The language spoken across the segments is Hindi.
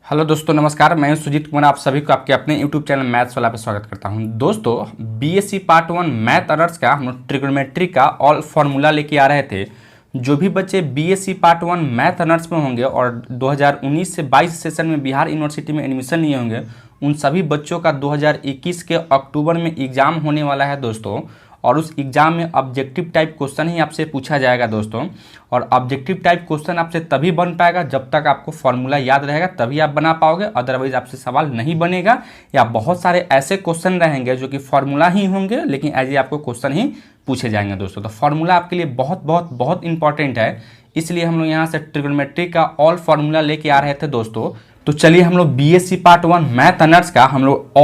हेलो दोस्तों, नमस्कार। मैं हूं सुजीत कुमार। आप सभी को आपके अपने यूट्यूब चैनल मैथ्स वाला पे स्वागत करता हूं। दोस्तों, बीएससी पार्ट 1 मैथ ऑनर्स का हम लोग ट्रिग्नोमेट्री का ऑल फार्मूला लेके आ रहे थे। जो भी बच्चे बीएससी पार्ट 1 मैथ ऑनर्स में होंगे और 2019 से 22 सेशन में बिहार यूनिवर्सिटी में एडमिशन लिए होंगे, उन सभी बच्चों का 2021 के अक्टूबर में एग्ज़ाम होने वाला है दोस्तों। और उस एग्ज़ाम में ऑब्जेक्टिव टाइप क्वेश्चन ही आपसे पूछा जाएगा दोस्तों। और ऑब्जेक्टिव टाइप क्वेश्चन आपसे तभी बन पाएगा जब तक आपको फॉर्मूला याद रहेगा, तभी आप बना पाओगे। अदरवाइज आपसे सवाल नहीं बनेगा, या बहुत सारे ऐसे क्वेश्चन रहेंगे जो कि फॉर्मूला ही होंगे लेकिन एज ए आपको क्वेश्चन ही पूछे जाएंगे दोस्तों। तो फॉर्मूला आपके लिए बहुत बहुत बहुत इंपॉर्टेंट है, इसलिए हम लोग यहाँ से ट्रिग्नोमेट्री का ऑल फार्मूला लेके आ रहे थे दोस्तों। तो चलिए हम लोग बीएससी पार्ट 1 मैथ ऑनर्स का हम लोग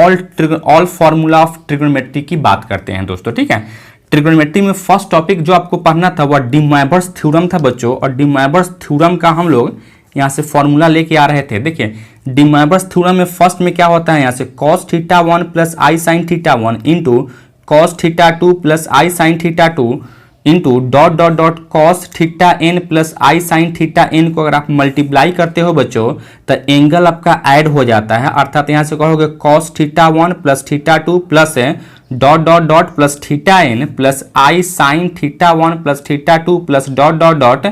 ऑल फार्मूला ऑफ ट्रिग्नोमेट्री की बात करते हैं दोस्तों, ठीक है। ट्रिग्नोमेट्री में फर्स्ट टॉपिक जो आपको पढ़ना था वह डी मोइवरेस थ्योरम था बच्चों। और डी मोइवरेस थ्योरम का हम लोग यहाँ से फॉर्मूला लेके आ रहे थे। देखिए, डी मोइवरेस थ्योरम में फर्स्ट में क्या होता है, यहाँ से cos theta 1 plus i sine theta 1 into cos theta 2 plus i sine theta 2 into dot dot dot cos theta n plus i sine theta n को अगर आप मल्टीप्लाई करते हो बच्चों तो एंगल आपका ऐड हो जाता है। अर्थात यहाँ से कहोगे cos theta 1 plus theta 2 plus dot dot dot plus theta n plus i sine theta 1 plus theta 2 plus dot dot dot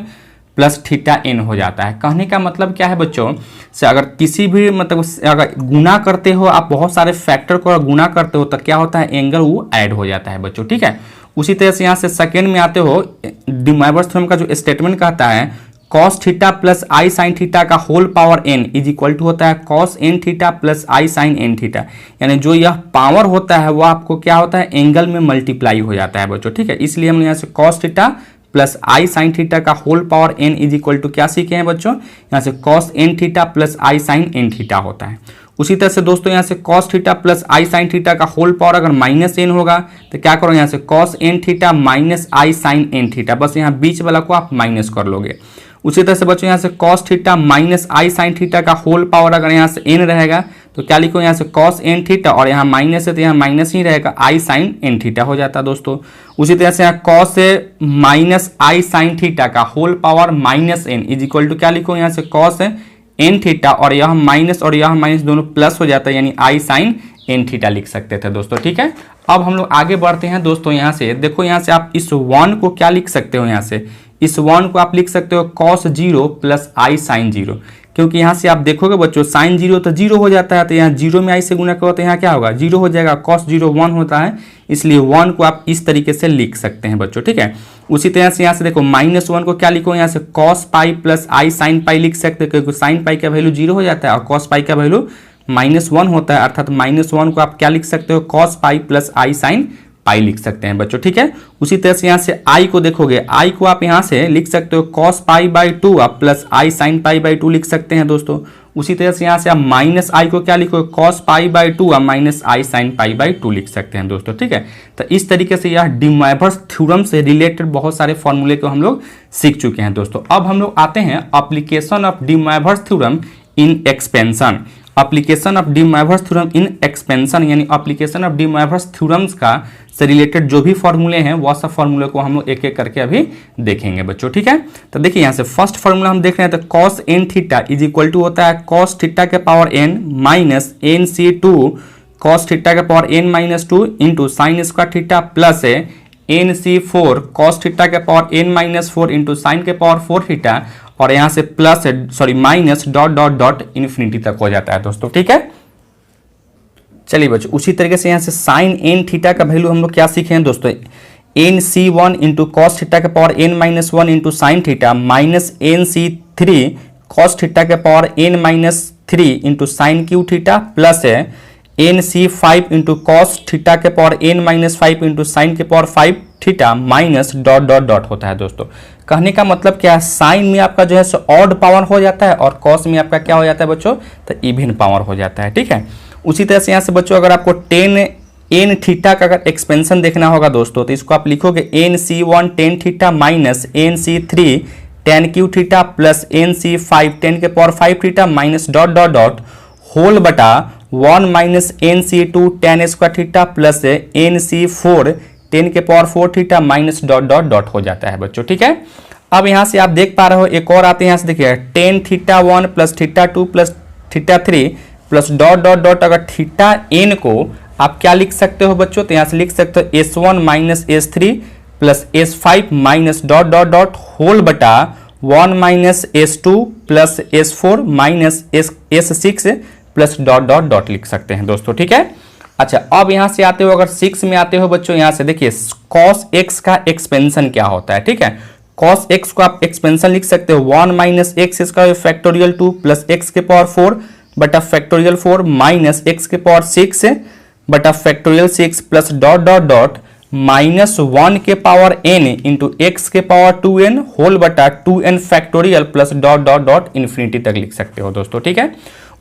plus theta n हो जाता है। कहने का मतलब क्या है बच्चों, से अगर किसी भी मतलब अगर गुना करते हो आप, बहुत सारे फैक्टर को अगर गुना करते हो तो क्या होता है, एंगल वो ऐड हो जाता है बच्चों, ठीक है। उसी तरह से यहाँ से सेकेंड में आते हो, डी मोइवरेस थ्योरम का जो स्टेटमेंट कहता है cos theta plus i sine theta का whole power n is equal to होता है cos n theta plus i sine n theta. यानी जो यह पावर होता है वो आपको क्या होता है, एंगल में मल्टीप्लाई हो जाता है बच्चों, ठीक है। इसलिए हम यहाँ से cos theta plus i sine theta का whole power n is equal to क्या सीखे हैं बच्चों, यहाँ से cos n theta plus i sine n theta होता है। उसी तरह से दोस्तों यहाँ से cos theta plus i sine theta का होल पावर अगर माइनस n होगा तो क्या करो, यहाँ से cos n theta minus i sine n theta, बस यहाँ बीच वाला को आप माइनस कर लोगे। उसी तरह से बच्चों यहाँ से cos theta minus i sine theta का होल पावर अगर यहाँ से n रहेगा तो क्या लिखो, यहाँ से cos n थीटा और यहाँ माइनस है तो यहाँ माइनस ही रहेगा, आई साइन n थीटा हो जाता है दोस्तों। उसी तरह से यहाँ cos minus i sine theta का whole power minus n is equal to क्या लिखो, यहाँ से cos n थीटा और यह माइनस और यह माइनस दोनों प्लस हो जाता है, यानी आई साइन n थीटा लिख सकते थे दोस्तों, ठीक है। अब हम लोग आगे बढ़ते हैं दोस्तों। यहाँ से देखो, यहाँ से आप इस 1 को क्या लिख सकते हो, यहाँ से इस 1 को आप लिख सकते हो cos 0 प्लस आई साइन 0, क्योंकि यहाँ से आप देखोगे बच्चों साइन 0 तो 0 हो जाता है, तो यहाँ 0 में आई से गुना करो तो यहाँ क्या होगा, 0 हो जाएगा। cos 0 1 होता है, इसलिए 1 को आप इस तरीके से लिख सकते हैं बच्चों, ठीक है। उसी तरह से यहाँ से देखो -1 को क्या लिखो, यहाँ से cos pi plus i sine pi लिख सकते हो, क्योंकि साइन पाई का वैल्यू 0 हो जाता है और cos पाई का वैल्यू -1 होता है। अर्थात -1 को आप क्या लिख सकते हो, cos pi plus i sine pi लिख सकते हैं बच्चों, ठीक है। उसी तरह से यहाँ से आई को देखोगे, आई को आप यहाँ से लिख सकते हो cos पाई बाई 2 आप plus i sine pi by 2 लिख सकते हैं दोस्तों। उसी तरह से यहाँ से आप माइनस आई को क्या लिखो, cos पाई बाई 2 आप minus i sine pi by 2 लिख सकते हैं दोस्तों, ठीक है। तो इस तरीके से यह डी मोइवरेस थ्योरम से रिलेटेड बहुत सारे फॉर्मूले को हम लोग सीख चुके हैं दोस्तों। अब हम लोग आते हैं application of De Moivre's theorem in expansion. Application of De Moivre's theorem in expansion, यानी application of De Moivre's theorems का से रिलेटेड जो भी फॉर्मूले हैं वह सब फॉर्मूले को हम लोग एक एक करके अभी देखेंगे बच्चों, ठीक है। तो देखिए यहाँ से फर्स्ट फॉर्मूला हम देख रहे हैं, तो cos n theta is equal to होता है cos थीटा के power n minus N C 2 cos theta के power n minus 2 into sine square theta plus N C 4 cos theta के power n minus 4 into sine के पावर 4 थीटा, और यहाँ से plus minus dot dot dot infinity तक हो जाता है दोस्तों, ठीक है। चलिए बच्चों, उसी तरीके से यहाँ से साइन n थीटा का वैल्यू हम लोग क्या सीखे हैं दोस्तों, एन सी 1 इंटू कॉस थीटा के power n minus 1 into sine theta minus N C 3 cos theta के power n minus 3 into sine cube theta plus N C 5 into cos theta के power n minus 5 into sine के power 5 theta minus dot dot dot होता है दोस्तों। कहने का मतलब क्या है, साइन में आपका जो है सो ऑड पावर हो जाता है और कॉस में आपका क्या हो जाता है बच्चों, तो इवन पावर हो जाता है, ठीक है। उसी तरह से यहाँ से बच्चों अगर आपको टेन एन थीटा का अगर एक्सपेंशन देखना होगा दोस्तों, तो इसको आप लिखोगे एन सी 1 tan theta minus N C 3 tan cube theta plus N C 5 10 के power 5 theta minus dot dot dot whole बटा 1 minus N C 2 tan square theta plus N C 4 10 के power 4 theta minus dot dot dot हो जाता है बच्चों, ठीक है। अब यहाँ से आप देख पा रहे हो एक और आते हैं, यहाँ से देखिए tan theta 1 plus theta 2 plus theta 3 plus dot dot dot अगर थीटा n को आप क्या लिख सकते हो बच्चों, तो यहाँ से लिख सकते हो S1 minus S3 plus S5 minus dot dot dot whole बटा 1 minus S2 plus S4 minus S6 plus dot dot dot लिख सकते हैं दोस्तों, ठीक है। अच्छा, अब यहां से आते हो, अगर 6 में आते हो बच्चों, यहां से देखिए cos x का एक्सपेंशन क्या होता है, ठीक है। cos x को आप एक्सपेंशन लिख सकते हो 1 माइनस एक्स इसका फैक्टोरियल 2 प्लस एक्स के पावर 4 बटा फैक्टोरियल 4 माइनस एक्स के पावर 6 बटा factorial 6 plus dot dot dot minus 1 के पावर n इंटू एक्स के पावर 2n होल बटा 2n factorial plus dot dot dot infinity तक लिख सकते हो दोस्तों, ठीक है।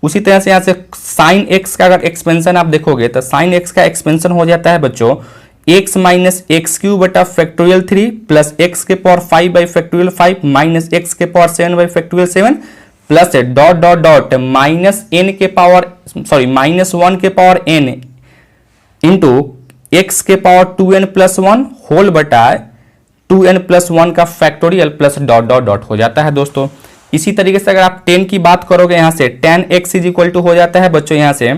उसी तरह से यहाँ से साइन एक्स का अगर एक्सपेंशन आप देखोगे तो साइन एक्स का एक्सपेंशन हो जाता है बच्चों एक्स माइनस एक्स क्यू बटा फैक्टोरियल 3 प्लस एक्स के power 5 by factorial 5 minus x के power 7 by factorial 7 plus dot dot dot minus n के पावर माइनस 1 के पावर n इंटू एक्स के पावर 2n प्लस 1 होल बटा 2n प्लस 1 का factorial plus dot dot dot हो जाता है दोस्तों। इसी तरीके से अगर आप 10 की बात करोगे यहाँ से tan x is equal to हो जाता है बच्चों यहाँ से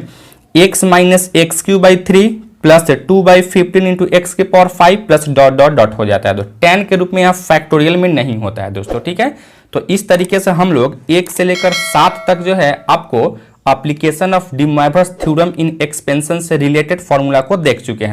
x minus x cube by 3 plus 2 by 15 into x के power 5 plus dot dot dot हो जाता है। तो tan के रूप में यहाँ फैक्टोरियल में नहीं होता है दोस्तों, ठीक है। तो इस तरीके से हम लोग 1 से लेकर 7 तक जो है आपको application of De Moivre's theorem in expansion से रिलेटेड फॉर्मूला को देख चुके हैं।